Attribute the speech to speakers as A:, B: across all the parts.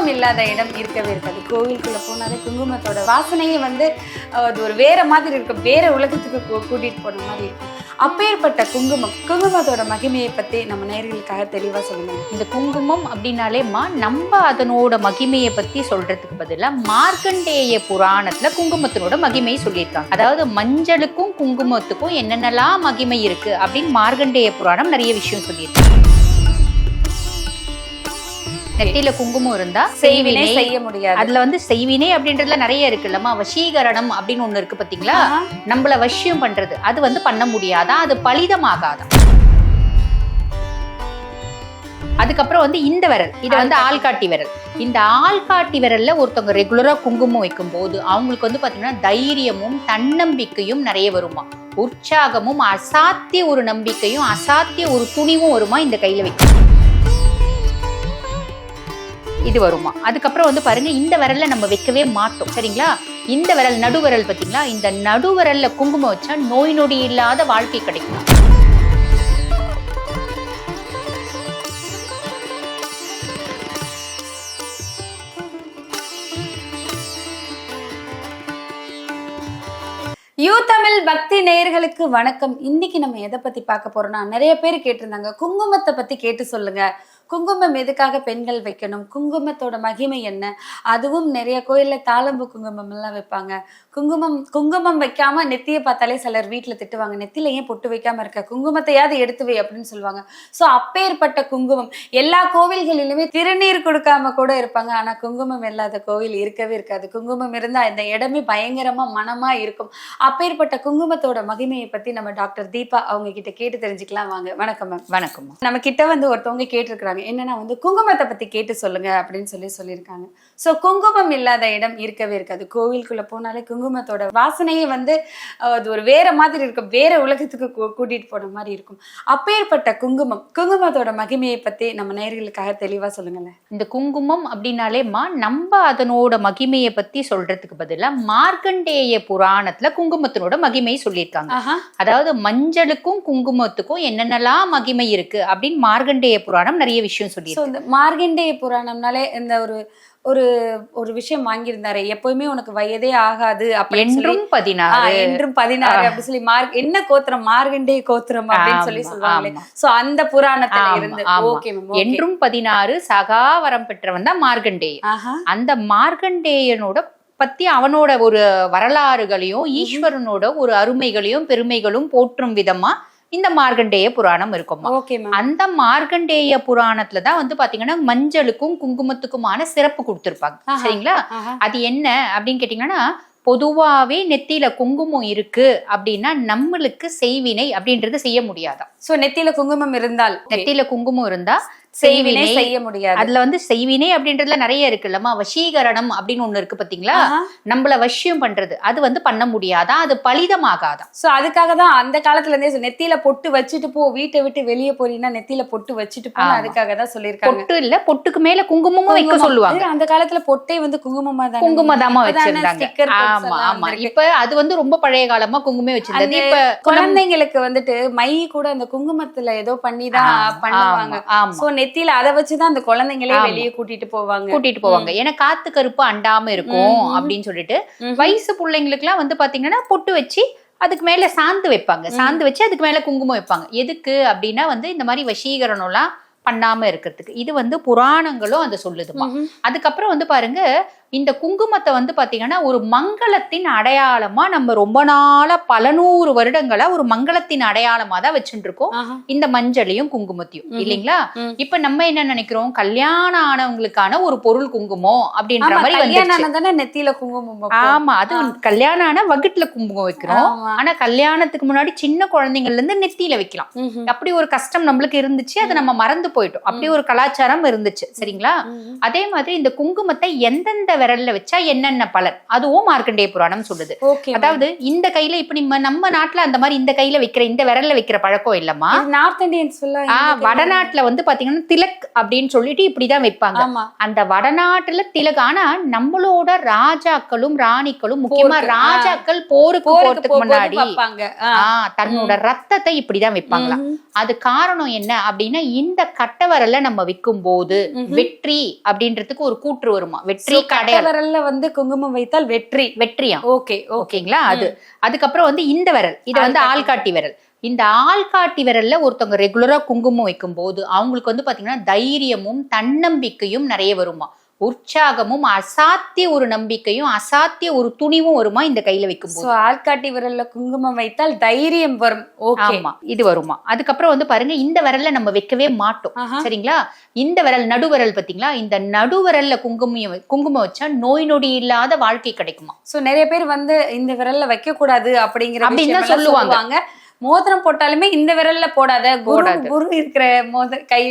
A: குங்குமம் இல்லாத இடம் இருக்கவே இருக்காது. கோவிலுக்குள்ள போனாலே குங்குமத்தோட வாசனையே வந்து அது ஒரு வேற மாதிரி இருக்கும், வேற உலகத்துக்கு கூட்டிட்டு போன மாதிரி இருக்கும். அப்பேற்பட்ட குங்குமத்தோட மகிமையை பத்தி நம்ம நேயர்களுக்காக தெளிவா சொல்லுங்க.
B: இந்த குங்குமம் அப்படின்னாலேமா நம்ம அதனோட மகிமையை பத்தி சொல்றதுக்கு பதிலா மார்க்கண்டேய புராணத்துல குங்குமத்தினோட மகிமையை சொல்லியிருக்காங்க. அதாவது மஞ்சளுக்கும் குங்குமத்துக்கும் என்னென்னலாம் மகிமை இருக்கு அப்படின்னு மார்க்கண்டேய புராணம் நிறைய விஷயம் சொல்லியிருக்கு. நெத்தியில குங்குமம் இருந்தா
A: செய்வினை செய்ய முடியாது.
B: அதுல வந்து செய்வினை அப்படின்றதுல நிறைய இருக்குல்லம்மா. வசீகரணம் அப்படின்னு ஒண்ணு இருக்கு பாத்தீங்களா, நம்மள வசியம் பண்றது. அது வந்து பண்ண முடியாதா, அது பலிதமாகாதா. அதுக்கப்புறம் வந்து இந்த விரல், இது வந்து ஆள்காட்டி விரல். இந்த ஆள்காட்டி விரல்ல ஒருத்தவங்க ரெகுலரா குங்குமம் வைக்கும் போது அவங்களுக்கு வந்து பாத்தீங்கன்னா தைரியமும் தன்னம்பிக்கையும் நிறைய வருமா, உற்சாகமும் அசாத்திய ஒரு நம்பிக்கையும் அசாத்திய ஒரு துணிவும் வருமா இந்த கையில வைக்கும் இது வருமா. அதுக்கப்புறம் வந்து பாருங்க, இந்த விரல்ல நம்ம வைக்கவே மாட்டோம் சரிங்களா. இந்த விரல் நடுவிரல் பாத்தீங்களா, இந்த நடுவிரல்ல குங்குமம் வச்சா நோய் நொடி இல்லாத வாழ்க்கை கிடைக்கும்.
A: யூ தமிழ் பக்தி நேயர்களுக்கு வணக்கம். இன்னைக்கு நம்ம எதை பத்தி பார்க்க போறோம்னா, நிறைய பேர் கேட்டிருந்தாங்க குங்குமத்தை பத்தி கேட்டு சொல்லுங்க, குங்குமம் எதுக்காக பெண்கள் வைக்கணும், குங்குமத்தோட மகிமை என்ன, அதுவும் நிறைய கோயில்ல தாளம்பு குங்குமம் எல்லாம் வைப்பாங்க. குங்குமம் வைக்காம நெத்தியை பார்த்தாலே சிலர் வீட்டுல திட்டுவாங்க, நெத்தில ஏன் பொட்டு வைக்காம இருக்க, குங்குமத்தையாவது எடுத்து வை அப்படின்னு சொல்லுவாங்க. சோ அப்பேற்பட்ட குங்குமம் எல்லா கோவில்களிலுமே திருநீர் கொடுக்காம கூட இருப்பாங்க, ஆனா குங்குமம் இல்லாத கோவில் இருக்கவே இருக்காது. குங்குமம் இருந்தா இந்த இடமே பயங்கரமா மனமா இருக்கும். அப்பேற்பட்ட குங்குமத்தோட மகிமையை பத்தி நம்ம டாக்டர் தீபா அவங்க கிட்ட கேட்டு தெரிஞ்சுக்கலாம் வாங்க. வணக்கம் மேம்.
B: வணக்கம்.
A: நம்ம கிட்ட வந்து ஒருத்தவங்க கேட்டிருக்கிறாங்க, என்னன்னா வந்து குங்குமத்தை பத்தி கேட்டு சொல்லுங்க அப்படின்னு சொல்லியிருக்காங்க. சோ குங்குமம் இல்லாத இடம் இருக்கவே இருக்காது. கோவிலுக்குள்ள போனாலே குங்குமத்தோட வாசனையே வந்து அது ஒரு வேற மாதிரி இருக்கும், வேற உலகத்துக்கு கூட்டிட்டு போன மாதிரி இருக்கும். அப்பேற்பட்ட குங்குமத்தோட மகிமையை பத்தி நம்ம நேயர்களுக்காக தெளிவா சொல்லுங்களேன்.
B: இந்த குங்குமம் அப்படின்னாலேமா நம்ம அதனோட மகிமையை பத்தி சொல்றதுக்கு பதிலா மார்க்கண்டேய புராணத்துல குங்குமத்தினோட மகிமை சொல்லியிருக்காங்க. அதாவது மஞ்சளுக்கும் குங்குமத்துக்கும் என்னென்னலாம் மகிமை இருக்கு அப்படின்னு மார்க்கண்டேய புராணம் நிறைய விஷயம் சொல்லி.
A: மார்க்கண்டேய புராணம்னாலே இந்த ஒரு ஒரு விஷயம் வாங்கியிருந்தாரு, எப்பவுமே உனக்கு வயதே ஆகாது
B: என்றும்
A: 16 அப்படி சொல்லி என்ன கோத்திரம், மார்க்கண்டேய கோத்திரம் அப்படின்னு சொல்லி சொல்லுவாங்களே. சோ அந்த புராணத்துல இருந்து
B: என்றும் 16 சகாவரம் பெற்றவன் தான் மார்க்கண்டேய. அந்த மார்க்கண்டேயனோட பத்தி அவனோட ஒரு வரலாறுகளையும் ஈஸ்வரனோட ஒரு அருமைகளையும் பெருமைகளும் போற்றும் விதமா இந்த மார்க்கண்டேய புராணம் இருக்கும். அந்த மார்க்கண்டேய புராணத்துலதான் வந்து பாத்தீங்கன்னா மஞ்சளுக்கும் குங்குமத்துக்குமான சிறப்பு கொடுத்திருப்பாங்க சரிங்களா. அது என்ன அப்படின்னு கேட்டீங்கன்னா, பொதுவாவே நெத்தியில குங்குமம் இருக்கு அப்படின்னா நம்மளுக்கு செய்வினை அப்படின்றது செய்ய முடியாதான்.
A: சோ நெத்தியில குங்குமம்
B: இருந்தா
A: செய்வினை செய்ய முடியாது.
B: அதுல வந்து செய்வினை அப்படின்றதுல நிறைய இருக்குல்லம்மா. வசீகரணம் அப்படின்னு ஒண்ணு இருக்கு பாத்தீங்களா, நம்மள வசியம் பண்றது. அது வந்து பண்ண முடியாதா, அது பலிதமாகாதா.
A: சோ அதுக்காக தான் அந்த காலத்துல இருந்தே நெத்தியில பொட்டு வச்சுட்டு போ, வீட்டை விட்டு வெளியே போறீங்கன்னா நெத்தியில பொட்டு வச்சுட்டு போ, அதுக்காக தான் சொல்லிருக்காங்க.
B: பொட்டு இல்ல, பொட்டுக்கு மேல குங்குமமும் வைக்க சொல்லுவாங்க.
A: அந்த காலத்துல பொட்டே வந்து குங்குமதாமா
B: வச்சிருந்தாங்க. ஆமா ஆமா. இப்ப அது வந்து ரொம்ப பழைய காலமா குங்குமே வச்சிருந்தது. இப்ப
A: குழந்தைங்களுக்கு வந்துட்டு மை கூட அந்த குங்குமத்துல ஏதோ பண்ணிதான் பண்ணுவாங்க. நெத்தியில அதை வச்சுதான் அந்த குழந்தைங்களே வெளியே கூட்டிட்டு போவாங்க.
B: ஏன்னா காத்து கருப்பு அண்டாம இருக்கும் அப்படின்னு சொல்லிட்டு வயசு பிள்ளைங்களுக்கு எல்லாம் வந்து பாத்தீங்கன்னா பொட்டு வச்சு அதுக்கு மேல சாந்து வைப்பாங்க. சாந்து வச்சு அதுக்கு மேல குங்குமம் வைப்பாங்க. எதுக்கு அப்படின்னா வந்து இந்த மாதிரி வசீகரணம் எல்லாம் பண்ணாம இருக்கிறதுக்கு. இது வந்து புராணங்களும் அதை சொல்லுதுமா. அதுக்கப்புறம் வந்து பாருங்க, இந்த குங்குமத்தை வந்து பாத்தீங்கன்னா ஒரு மங்களத்தின் அடையாளமா நம்ம ரொம்ப நாளா பல 100 வருடங்களா ஒரு மங்களத்தின் அடையாளமா தான் வச்சுட்டு இருக்கோம் இந்த மஞ்சளையும் குங்குமத்தையும் இல்லைங்களா. இப்ப நம்ம என்ன நினைக்கிறோம், கல்யாணம் ஆனவங்களுக்கான ஒரு பொருள் குங்குமம் அப்படின்ற மாதிரி வந்து
A: நெத்தியில குங்குமம்.
B: ஆமா, அது கல்யாணம் ஆன வகுட்டுல குங்குமம் வைக்கிறோம். ஆனா கல்யாணத்துக்கு முன்னாடி சின்ன குழந்தைங்கள்ல இருந்து நெத்தியில வைக்கலாம். அப்படி ஒரு கஷ்டம் நம்மளுக்கு இருந்துச்சு, அதை நம்ம மறந்து போயிட்டோம். அப்படி ஒரு கலாச்சாரம் இருந்துச்சு சரிங்களா. அதே மாதிரி இந்த குங்குமத்தை எந்தெந்த விரல்ல வச்சா என்னென்ன பலன், அதுவும் மார்க்கண்டேய புராணம் சொல்லுது. அதாவது இந்த கையில இப்ப நம்ம நாட்டுல அந்த மாதிரி இந்த கையில வைக்கிற இந்த விரல்ல வைக்கிற பழக்கம் இல்லம்மா.
A: நார்த் இந்தியன்ஸ்
B: வடநாட்டுல வந்து பாத்தீங்கன்னா திலக் அப்படின்னு சொல்லிட்டு இப்படிதான் வைப்பாங்க. அந்த வடநாட்டுல திலக். ஆனா நம்மளோட ராஜாக்களும் ராணிகளும், முக்கியமா ராஜாக்கள் போருக்கு போறதுக்கு முன்னாடி தன்னோட ரத்தத்தை இப்படிதான் வைப்பாங்களாம். அது காரணம் என்ன அப்படின்னா, இந்த கட்ட விரல்ல நம்ம வைக்கும் போது வெற்றி அப்படின்றதுக்கு ஒரு கூற்று வருமா? வெற்றி
A: கட்டை விரல்ல வந்து குங்குமம் வைத்தால் வெற்றியா?
B: ஓகே, ஓகேங்களா? அதுக்கப்புறம் வந்து இந்த விரல், இது வந்து ஆள்காட்டி விரல். இந்த ஆள்காட்டி விரல்ல ஒருத்தவங்க ரெகுலரா குங்குமம் வைக்கும் போது அவங்களுக்கு வந்து பாத்தீங்கன்னா தைரியமும் தன்னம்பிக்கையும் நிறைய வருமா, உற்சாகமும் அசாத்திய ஒரு நம்பிக்கையும் அசாத்திய ஒரு துணிவும் வருமா இந்த கையில வைக்கும் போது.
A: ஆள்காட்டி விரல்ல குங்குமம் வைத்தால் தைரியம் வரும்.
B: ஆமா, இது வருமா. அதுக்கப்புறம் வந்து பாருங்க, இந்த விரல்ல நம்ம வைக்கவே மாட்டோம், சரிங்களா? இந்த விரல் நடுவிரல் பாத்தீங்களா, இந்த நடுவிரல்ல குங்குமம் வச்சா நோய் நொடி இல்லாத வாழ்க்கை கிடைக்குமா.
A: சோ நிறைய பேர் வந்து இந்த விரல்ல வைக்க கூடாது
B: அப்படின்னு சொல்லுவாங்க.
A: மோதிரம் போட்டாலுமே இந்த விரல்ல போடாத, குரு இருக்கிற கை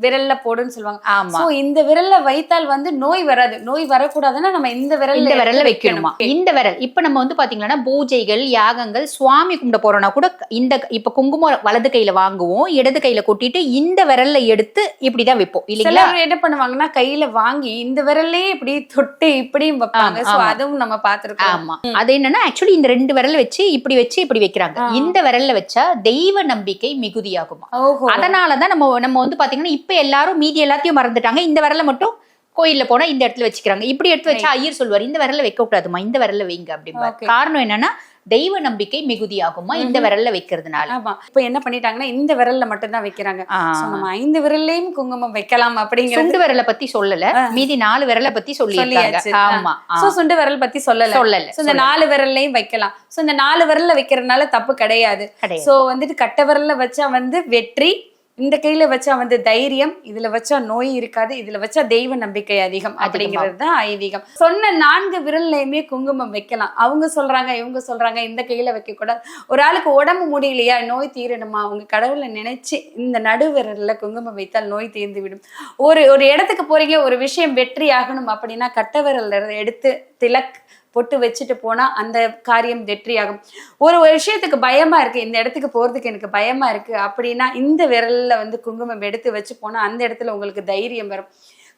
A: விரல்ல போடுன்னு சொல்லுவாங்க.
B: ஆமா,
A: இந்த விரல்ல வைத்தால் வந்து நோய் வராது. நோய் வரக்கூடாதுன்னா நம்ம இந்த விரல்ல
B: வைக்கணுமா. இந்த விரல் இப்ப நம்ம வந்து பாத்தீங்கன்னா பூஜைகள் யாகங்கள் சுவாமி கும்பிட போறோம்னா கூட இந்த இப்ப குங்குமம் வலது கையில வாங்குவோம், இடது கையில கொட்டிட்டு இந்த விரல்ல எடுத்து இப்படிதான் வைப்போம் இல்லைங்களா.
A: என்ன பண்ணுவாங்கன்னா கையில வாங்கி இந்த விரல்லே இப்படி தொட்டு இப்படியும் வைப்பாங்க. அதுவும் நம்ம பாத்துருக்கோம்.
B: ஆமா, அது என்னன்னா ஆக்சுவலி இந்த ரெண்டு விரல் வச்சு இப்படி வைக்கிறாங்க. இந்த விரல்ல வச்சா தெய்வ நம்பிக்கை மிகுதியாகுமா. அதனாலதான் நம்ம வந்து பாத்தீங்கன்னா இப்ப எல்லாரும் மீதி எல்லாத்தையும் மறந்துட்டாங்க. இந்த விரல மட்டும் கோயில்ல போனா இந்த இடத்துல வச்சுக்கிறாங்க. இப்படி எடுத்து வச்சா ஐயர் சொல்வார், இந்த விரல்ல வைக்க கூடாதுமா, இந்த விரல்ல வைங்க அப்படிம்பாரு. காரணம் என்னன்னா தெய்வ நம்பிக்கை மிகுதியாகுமா இந்த விரல்ல வைக்கிறதுனால.
A: இப்ப என்ன பண்ணிட்டாங்கன்னா இந்த விரல்ல மட்டும் தான் வைக்கிறாங்க. நம்ம 5 விரல்லையும் குங்குமம் வைக்கலாம் அப்படிங்கிற.
B: சுண்டு விரலை பத்தி சொல்லல, மீதி 4 விரலை பத்தி சொல்லியாச்சு. ஆமா,
A: சுண்டு விரல் பத்தி சொல்லல. இந்த 4 விரல்லையும் வைக்கலாம். இந்த 4 விரல்ல வைக்கிறதுனால தப்பு கிடையாது. சோ வந்துட்டு கட்ட விரல்ல வச்சா வந்து வெற்றி, இந்த கையில வச்சா வந்து தைரியம், இதுல வச்சா நோய் இருக்காது, இதுல வச்சா தெய்வ நம்பிக்கை அதிகம் அப்படிங்கிறது தான் ஐதீகம். சொன்ன 4 விரல்லையுமே குங்குமம் வைக்கலாம். அவங்க சொல்றாங்க இவங்க சொல்றாங்க இந்த கையில வைக்க கூடாது. ஒரு ஆளுக்கு உடம்பு முடியலையா, நோய் தீரணுமா, அவங்க கடவுளை நினைச்சு இந்த நடு விரல்ல குங்குமம் வைத்தால் நோய் தீர்ந்து விடும். ஒரு இடத்துக்கு போறீங்க, ஒரு விஷயம் வெற்றி ஆகணும் அப்படின்னா கட்ட விரல் எடுத்து திலக் பொட்டு வச்சுட்டு போனா அந்த காரியம் வெற்றியாகும். ஒரு விஷயத்துக்கு பயமா இருக்கு, இந்த இடத்துக்கு போறதுக்கு எனக்கு பயமா இருக்கு அப்படின்னா இந்த விரல்ல வந்து குங்குமம் எடுத்து வச்சு போனா அந்த இடத்துல உங்களுக்கு தைரியம் வரும்.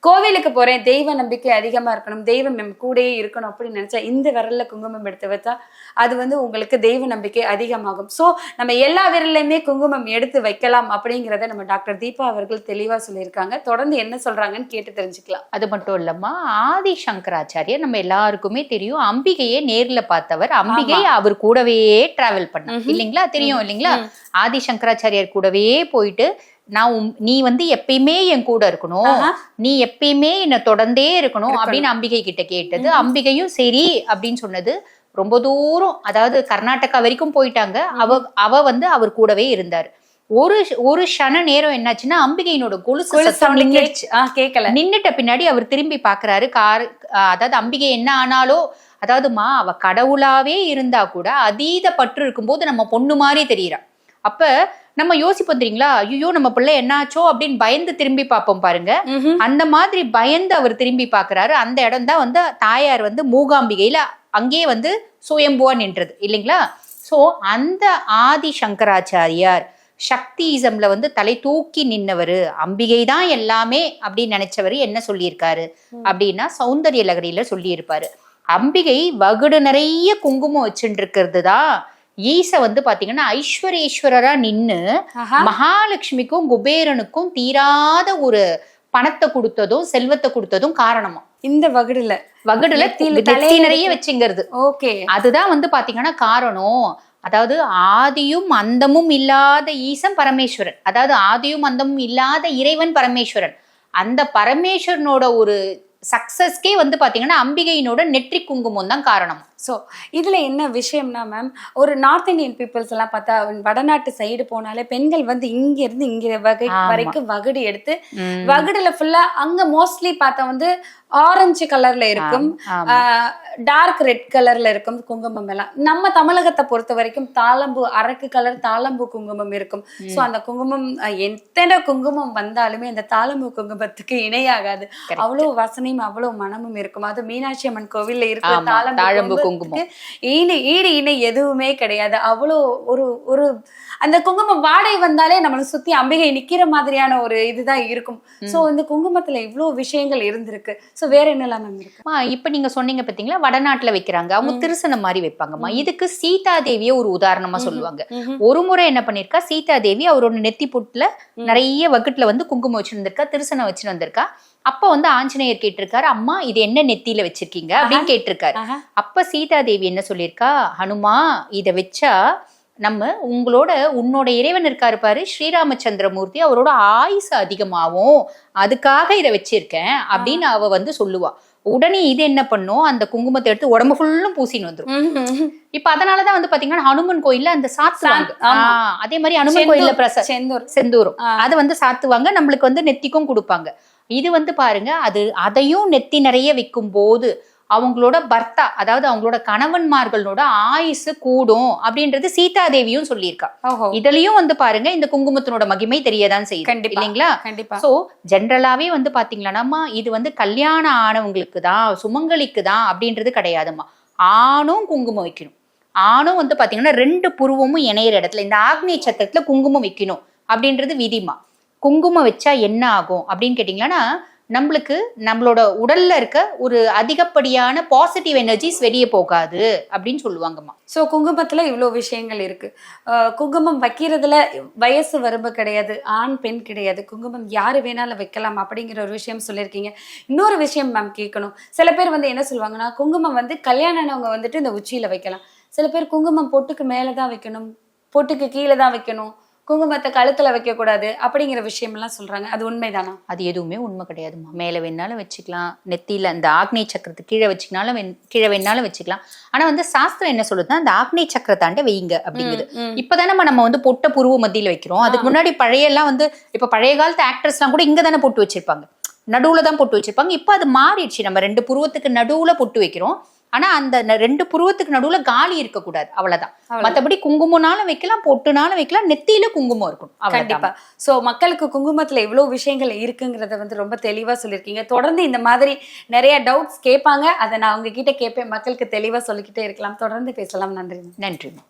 A: கோவிலுக்கு போறேன், தெய்வ நம்பிக்கை அதிகமா இருக்கணும், தெய்வம் கூடயே இருக்கணும் அப்படின்னு நினைச்சா இந்த விரல்ல குங்குமம் எடுத்து வச்சா அது வந்து உங்களுக்கு தெய்வ நம்பிக்கை அதிகமாகும். சோ நம்ம எல்லா விரல்லையுமே குங்குமம் எடுத்து வைக்கலாம் அப்படிங்கிறத நம்ம டாக்டர் தீபா அவர்கள் தெளிவா சொல்லியிருக்காங்க. தொடர்ந்து என்ன சொல்றாங்கன்னு கேட்டு தெரிஞ்சுக்கலாம்.
B: அது மட்டும் இல்லம்மா, ஆதி சங்கராச்சாரியர் நம்ம எல்லாருக்குமே தெரியும், அம்பிகையே நேர்ல பார்த்தவர், அம்பிகை அவர் கூடவே டிராவல் பண்ண இல்லைங்களா, தெரியும் இல்லைங்களா. ஆதி சங்கராச்சாரியர் கூடவே போயிட்டு நீ வந்து எப்பயுமே என் கூட இருக்கணும், நீ எப்பயுமே என்ன தொடர்ந்தே இருக்கணும் அப்படின்னு அம்பிகை கிட்ட கேட்டது. அம்பிகையும் சரி அப்படின்னு சொன்னது. ரொம்ப தூரம், அதாவது கர்நாடகா வரைக்கும் போயிட்டாங்க. அவ வந்து அவர் கூடவே இருந்தாரு. ஒரு க்ஷண நேரம் என்னாச்சுன்னா அம்பிகையினோட கொலுசு நின்னுட்ட பின்னாடி அவர் திரும்பி பாக்குறாரு. அதாவது அம்பிகை என்ன ஆனாலோ, அதாவதுமா அவ கடவுளாவே இருந்தா கூட அதீத பற்று இருக்கும்போது நம்ம பொண்ணு மாதிரி தெரியறா. அப்ப நம்ம யோசிப்போம் தெரியுங்களா, ஐயோ நம்ம பிள்ளை என்னாச்சோ அப்படின்னு பயந்து திரும்பி பார்ப்போம் பாருங்க. அந்த மாதிரி பயந்து அவர் திரும்பி பாக்குறாரு. அந்த இடம் தான் வந்து தாயார் வந்து மூகாம்பிகையில அங்கேயே வந்து சுயம்புவா நின்றது இல்லைங்களா. சோ அந்த ஆதி சங்கராச்சாரியார் சக்தியிசம்ல வந்து தலை தூக்கி நின்னவரு, அம்பிகை தான் எல்லாமே அப்படின்னு நினைச்சவரு என்ன சொல்லியிருக்காரு அப்படின்னா சௌந்தரிய லகரியில சொல்லியிருப்பாரு, அம்பிகை வகுடு நிறைய குங்குமம் வச்சுட்டு இருக்கிறது தான் ஈச வந்து பாத்தீங்கன்னா ஐஸ்வரேஸ்வரரா நின்னு மகாலட்சுமிக்கும் குபேரனுக்கும் தீராத ஒரு பணத்தை கொடுத்ததும் செல்வத்தை கொடுத்ததும் காரணமா இந்த வகுடுல நிறைய வச்சுங்கிறது. ஓகே, அதுதான் வந்து பாத்தீங்கன்னா காரணம். அதாவது ஆதியும் அந்தமும் இல்லாத ஈசன் பரமேஸ்வரன், அதாவது ஆதியும் அந்தமும் இல்லாத இறைவன் பரமேஸ்வரன். அந்த பரமேஸ்வரனோட ஒரு சக்சஸ்க்கே வந்து பாத்தீங்கன்னா அம்பிகையினோட நெற்றி குங்குமம் தான் காரணம். ஸோ
A: இதுல என்ன விஷயம்னா மேம், ஒரு நார்த் இந்தியன் பீப்புள்ஸ் எல்லாம் பார்த்தா வடநாட்டு சைடு போனாலே பெண்கள் வந்து இங்க இருந்து இங்க வரைக்கும் வகுடு எடுத்து வகுடுல ஃபுல்லா அங்க மோஸ்ட்லி பார்த்தா வந்து ஆரஞ்சு கலர்ல இருக்கும், டார்க் ரெட் கலர்ல இருக்கும் குங்குமம் எல்லாம். நம்ம தமிழகத்தை பொறுத்த வரைக்கும் தாளம்பூ அரக்கு கலர் தாளம்பூ குங்குமம் இருக்கும். சோ அந்த குங்குமம் எத்தனை குங்குமம் வந்தாலுமே அந்த தாளம்பூ குங்குமத்துக்கு இணையாகாது. அவ்வளவு வசனையும் அவ்வளவு மனமும் இருக்கும். அது மீனாட்சி அம்மன் கோவில்ல இருக்கிற தாளம்பூ
B: குங்குமம்.
A: ஈடு இணை எதுவுமே கிடையாது. அவ்வளோ ஒரு ஒரு அந்த குங்குமம் வாடை வந்தாலே நம்மளை சுத்தி அம்பிகை நிக்கிற மாதிரியான ஒரு இதுதான் இருக்கும். சோ வந்து குங்குமத்துல இவ்வளவு விஷயங்கள் இருந்திருக்கு. சோ வேற என்னெல்லாம் மேம் இருக்கு?
B: இப்ப நீங்க சொன்னீங்க பாத்தீங்களா, வடநாட்டுல வைக்கிறாங்க, அவங்க திருசனம் மாதிரி வைப்பாங்கம்மா. இதுக்கு சீதா தேவிய ஒரு உதாரணமா சொல்லுவாங்க. ஒரு முறை என்ன பண்ணிருக்கா, சீதா தேவி அவரோட நெத்தி பொட்டுல நிறைய வகுட்டுல வந்து குங்குமம் வச்சிருந்திருக்கா, திருசனம் வச்சுட்டு வந்திருக்கா. அப்ப வந்து ஆஞ்சநேயர் கேட்டிருக்காரு, அம்மா இது என்ன நெத்தியில வச்சிருக்கீங்க அப்படின்னு கேட்டிருக்காரு. அப்ப சீதா தேவி என்ன சொல்லியிருக்கா, ஹனுமா இத வச்சா நம்ம உன்னோட இறைவன் இருக்காரு பாரு ஸ்ரீராமச்சந்திரமூர்த்தி, அவரோட ஆயுசு அதிகமாகும், அதுக்காக இதை வச்சிருக்கேன் அப்படின்னு அவ வந்து சொல்லுவா. உடனே இது என்ன பண்ணும், அந்த குங்குமத்தை எடுத்து உடம்பு ஃபுல்லும் பூசின்னு வந்துரும். இப்ப அதனாலதான் வந்து பாத்தீங்கன்னா ஹனுமன் கோயில்ல அந்த சாத்துவாங்க. அதே மாதிரி ஹனுமன் கோயில்ல செந்தூரம் அது வந்து சாத்துவாங்க, நம்மளுக்கு வந்து நெத்திக்கும் கொடுப்பாங்க. இது வந்து பாருங்க, அதையும் நெத்தி நிறைய வைக்கும் போது அவங்களோட பர்த்தா, அதாவது அவங்களோட கணவன்மார்களோட ஆயுசு கூடும் அப்படின்றது சீதா தேவியும் சொல்லியிருக்கா. இதுலயும் வந்து பாருங்க இந்த குங்குமத்தினோட மகிமை தெரியதான் செய்யுது இல்லைங்களா? சோ ஜென்ரலாவே வந்து பாத்தீங்கன்னா இது வந்து கல்யாணம் ஆனவங்களுக்கு தான், சுமங்கலிக்கு தான் அப்படின்றது கிடையாதுமா. ஆணும் குங்குமம் வைக்கணும். ஆணும் வந்து பாத்தீங்கன்னா 2 புருவமும் இணையிற இடத்துல இந்த ஆக்னேய சக்கரத்துல குங்குமம் வைக்கணும் அப்படின்றது விதிமா. குங்குமம் வச்சா என்ன ஆகும் அப்படின்னு கேட்டீங்கன்னா, நம்மளோட உடல்ல இருக்க ஒரு அதிகப்படியான பாசிட்டிவ் எனர்ஜிஸ் வெளியே போகாது அப்படின்னு சொல்லுவாங்கம்மா.
A: சோ குங்குமத்துல இவ்வளவு விஷயங்கள் இருக்கு. குங்குமம் வைக்கிறதுல வயசு வரம்பு கிடையாது, ஆண் பெண் கிடையாது, குங்குமம் யாரு வேணாலும் வைக்கலாம் அப்படிங்கிற ஒரு விஷயம் சொல்லியிருக்கீங்க. இன்னொரு விஷயம் மேம் கேட்கணும். சில பேர் வந்து என்ன சொல்லுவாங்கன்னா, குங்குமம் வந்து கல்யாணவங்க வந்துட்டு இந்த உச்சியில வைக்கலாம். சில பேர் குங்குமம் பொட்டுக்கு மேலதான் வைக்கணும், பொட்டுக்கு கீழே தான் வைக்கணும், குங்குமத்தை கழுத்துல வைக்க கூடாது அப்படிங்கிற விஷயம் எல்லாம் சொல்றாங்க. அது உண்மைதானா? அது
B: எதுவுமே உண்மை கிடையாதுமா. மேல வேணாலும் வச்சுக்கலாம், நெத்தியில அந்த ஆக்னேய சக்கரத்துக்கு கீழே வேணாலும் வச்சுக்கலாம். ஆனா வந்து சாஸ்திரம் என்ன சொல்லுதுன்னா, அந்த ஆக்னேய சக்கரத்தாண்ட வைங்க அப்படிங்குது. இப்பதானே நம்ம வந்து பொட்ட புருவ மத்தியில வைக்கிறோம். அதுக்கு முன்னாடி இப்ப பழைய காலத்து ஆக்டர்ஸ் எல்லாம் கூட இங்க தானே பொட்டு வச்சிருப்பாங்க, நடுவுல தான் பொட்டு வச்சிருப்பாங்க. இப்ப அது மாறிடுச்சு, நம்ம 2 புருவத்துக்கு நடுவுல பொட்டு வைக்கிறோம். ஆனா அந்த 2 புருவத்துக்கு நடுவுல காலி இருக்க கூடாது, அவ்வளவுதான். மத்தபடி குங்குமம்னாலும் வைக்கலாம், பொட்டுனாலும் வைக்கலாம், நெத்தியில குங்குமம் இருக்கும்.
A: கண்டிப்பா. சோ மக்களுக்கு குங்குமத்துல இவ்வளவு விஷயங்கள் இருக்குங்கிறத வந்து ரொம்ப தெளிவா சொல்லியிருக்கீங்க. தொடர்ந்து இந்த மாதிரி நிறைய டவுட்ஸ் கேட்பாங்க, அதை நான் உங்ககிட்ட கேட்பேன், மக்களுக்கு தெளிவா சொல்லிக்கிட்டே இருக்கலாம். தொடர்ந்து பேசலாம். நன்றி.
B: நன்றிமா.